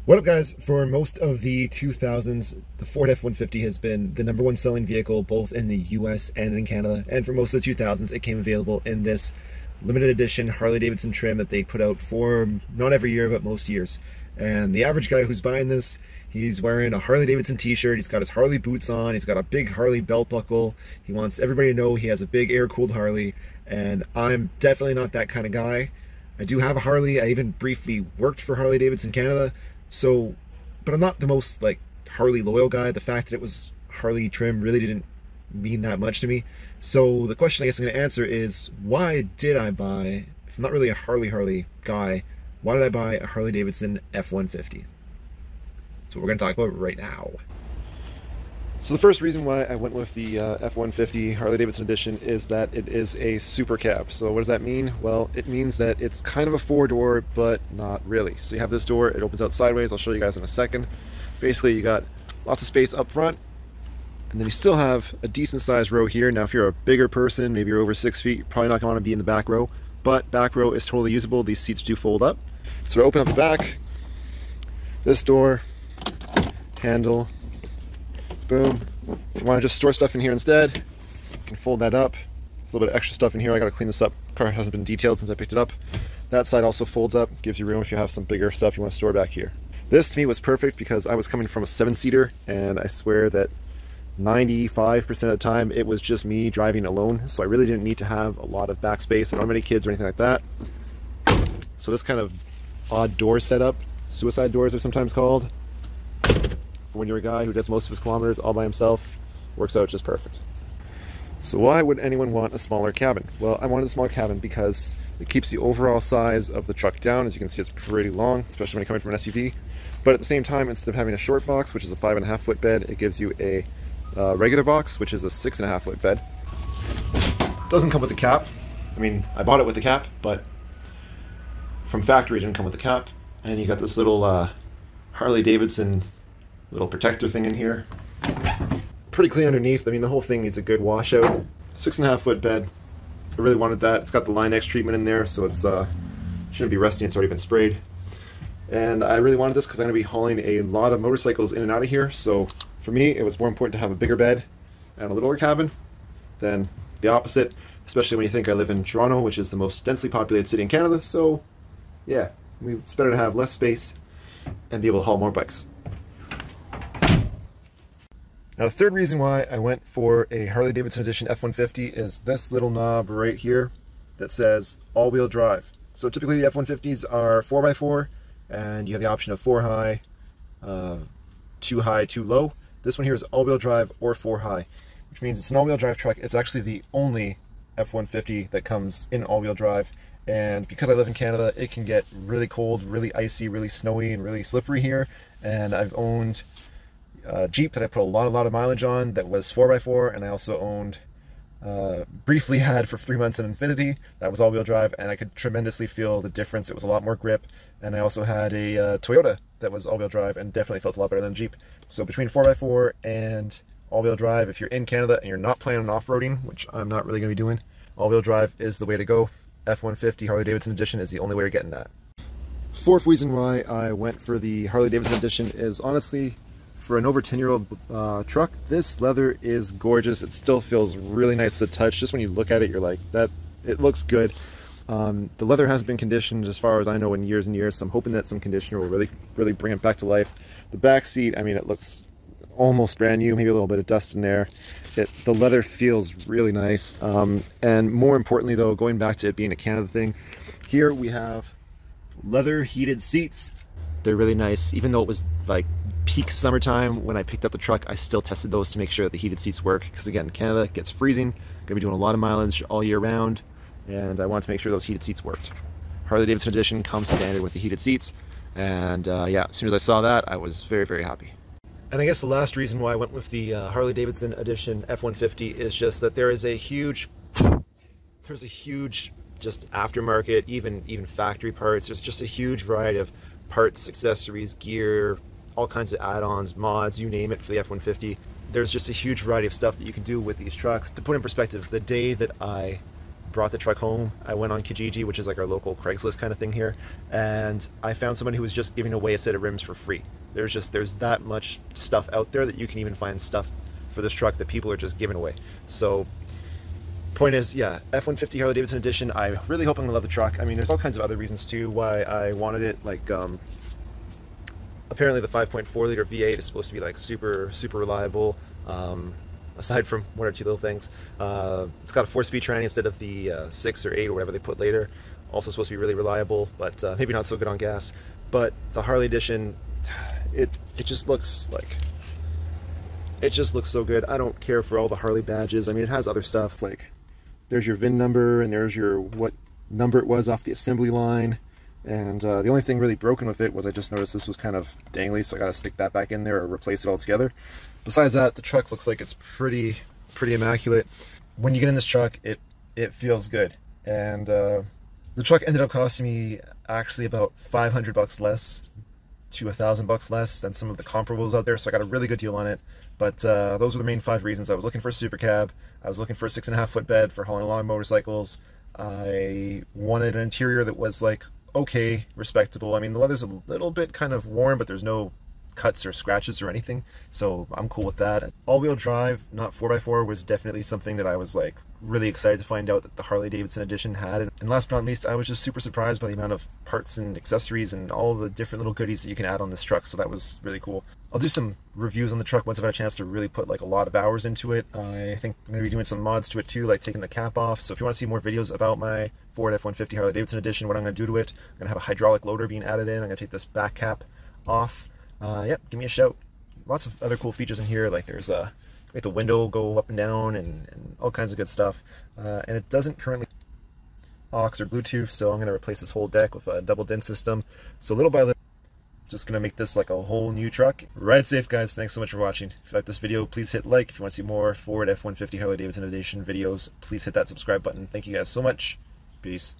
What up, guys? For most of the 2000s, the Ford F-150 has been the #1 selling vehicle both in the US and in Canada. And for most of the 2000s, it came available in this limited edition Harley-Davidson trim that they put out for not every year, but most years. And the average guy who's buying this, he's wearing a Harley-Davidson t-shirt, he's got his Harley boots on, he's got a big Harley belt buckle. He wants everybody to know he has a big air-cooled Harley, and I'm definitely not that kind of guy. I do have a Harley. I even briefly worked for Harley-Davidson Canada. So, but I'm not the most like Harley loyal guy. The fact that it was Harley trim really didn't mean that much to me. So the question I guess I'm going to answer is, why did I buy, if I'm not really a Harley guy, why did I buy a Harley-Davidson F-150? That's what we're going to talk about right now. So the first reason why I went with the F-150 Harley-Davidson Edition is that it is a Supercab. So what does that mean? Well, it means that it's kind of a four-door, but not really. So you have this door, it opens out sideways. I'll show you guys in a second. Basically, you got lots of space up front, and then you still have a decent-sized row here. Now, if you're a bigger person, maybe you're over 6 feet, you're probably not going to want to be in the back row, but back row is totally usable. These seats do fold up. So to open up the back, this door, handle, boom. If you want to just store stuff in here instead, you can fold that up. There's a little bit of extra stuff in here. I got to clean this up. Car hasn't been detailed since I picked it up. That side also folds up, gives you room if you have some bigger stuff you want to store back here. This to me was perfect because I was coming from a 7-seater, and I swear that 95% of the time it was just me driving alone, so I really didn't need to have a lot of backspace. I don't have any kids or anything like that. So this kind of odd door setup, suicide doors are sometimes called, when you're a guy who does most of his kilometers all by himself, works out just perfect. So why would anyone want a smaller cabin? Well, I wanted a smaller cabin because it keeps the overall size of the truck down. As you can see, it's pretty long, especially when you're coming from an SUV. But at the same time, instead of having a short box, which is a 5.5-foot bed, it gives you a regular box, which is a 6.5-foot bed. It doesn't come with the cap. I mean, I bought it with the cap, but from factory it didn't come with the cap. And you got this little Harley-Davidson little protector thing in here. Pretty clean underneath. I mean, the whole thing needs a good washout. 6.5-foot bed. I really wanted that. It's got the Line X treatment in there, so it's shouldn't be rusty. It's already been sprayed. And I really wanted this because I'm going to be hauling a lot of motorcycles in and out of here. So for me, it was more important to have a bigger bed and a littler cabin than the opposite, especially when you think I live in Toronto, which is the most densely populated city in Canada. So yeah, it's better to have less space and be able to haul more bikes. Now, the third reason why I went for a Harley-Davidson Edition F-150 is this little knob right here that says all-wheel drive. So typically the F-150s are 4x4, and you have the option of 4 high, 2 high, 2 low. This one here is all-wheel drive or 4 high, which means it's an all-wheel drive truck. It's actually the only F-150 that comes in all-wheel drive. And because I live in Canada, it can get really cold, really icy, really snowy, and really slippery here. And I've owned Jeep that I put a lot of mileage on that was 4x4, and I also owned, briefly had for 3 months, an Infinity that was all-wheel drive, and I could tremendously feel the difference. It was a lot more grip. And I also had a Toyota that was all-wheel drive and definitely felt a lot better than Jeep. So between 4x4 and all-wheel drive, if you're in Canada and you're not planning on off-roading, which I'm not really going to be doing, all-wheel drive is the way to go. F-150 Harley-Davidson Edition is the only way you're getting that. Fourth reason why I went for the Harley-Davidson Edition is honestly, for an over 10-year-old truck, this leather is gorgeous. It still feels really nice to touch. Just when you look at it, you're like, it looks good. The leather hasn't been conditioned, as far as I know, in years and years, so I'm hoping that some conditioner will really bring it back to life. The back seat, I mean, it looks almost brand new, maybe a little bit of dust in there. The leather feels really nice. And more importantly, though, going back to it being a Canada thing, here we have leather heated seats. They're really nice. Even though it was like peak summertime when I picked up the truck, I still tested those to make sure that the heated seats work, because again, Canada, it gets freezing. Gonna be doing a lot of mileage all year round, and I wanted to make sure those heated seats worked. Harley-Davidson Edition comes standard with the heated seats, and yeah, as soon as I saw that, I was very happy. And I guess the last reason why I went with the Harley-Davidson Edition F-150 is just that there's a huge just aftermarket, even factory parts. There's just a huge variety of parts, accessories, gear, all kinds of add-ons, mods, you name it, for the F-150. There's just a huge variety of stuff that you can do with these trucks. To put in perspective, the day that I brought the truck home, I went on Kijiji, which is like our local Craigslist kind of thing here, and I found someone who was just giving away a set of rims for free. There's that much stuff out there that you can even find stuff for this truck that people are just giving away. So point is, yeah, F-150 Harley Davidson Edition. I really hope I'm gonna love the truck. I mean, there's all kinds of other reasons too why I wanted it. Like apparently the 5.4 liter V8 is supposed to be like super reliable. Aside from one or two little things, it's got a 4-speed tranny instead of the 6 or 8 or whatever they put later. Also supposed to be really reliable, but maybe not so good on gas. But the Harley Edition, it just looks like, it just looks so good. I don't care for all the Harley badges. I mean, it has other stuff like there's your VIN number and there's your what number it was off the assembly line. And the only thing really broken with it was I just noticed this was kind of dangly, so I got to stick that back in there or replace it altogether. Besides that, the truck looks like it's pretty immaculate. When you get in this truck, it feels good. And the truck ended up costing me actually about $500 less to $1,000 less than some of the comparables out there, so I got a really good deal on it. But those were the main 5 reasons. I was looking for a Supercab, I was looking for a 6.5 foot bed for hauling long motorcycles, I wanted an interior that was like okay, respectable. I mean, the leather's a little bit kind of worn, but there's no cuts or scratches or anything, so I'm cool with that. All-wheel drive, not 4x4, was definitely something that I was like really excited to find out that the Harley-Davidson Edition had. And last but not least, I was just super surprised by the amount of parts and accessories and all the different little goodies that you can add on this truck, so that was really cool. I'll do some reviews on the truck once I've had a chance to really put like a lot of hours into it. I think I'm going to be doing some mods to it too, like taking the cap off. So if you want to see more videos about my Ford F-150 Harley Davidson Edition, what I'm going to do to it, I'm going to have a hydraulic loader being added in. I'm going to take this back cap off. Yep, give me a shout. Lots of other cool features in here, like there's make the window go up and down and all kinds of good stuff. And it doesn't currently aux or Bluetooth, so I'm going to replace this whole deck with a double DIN system. So little by little, just going to make this like a whole new truck. Ride safe, guys. Thanks so much for watching. If you like this video, please hit like. If you want to see more Ford F-150 Harley Davidson Edition videos, please hit that subscribe button. Thank you guys so much. Peace.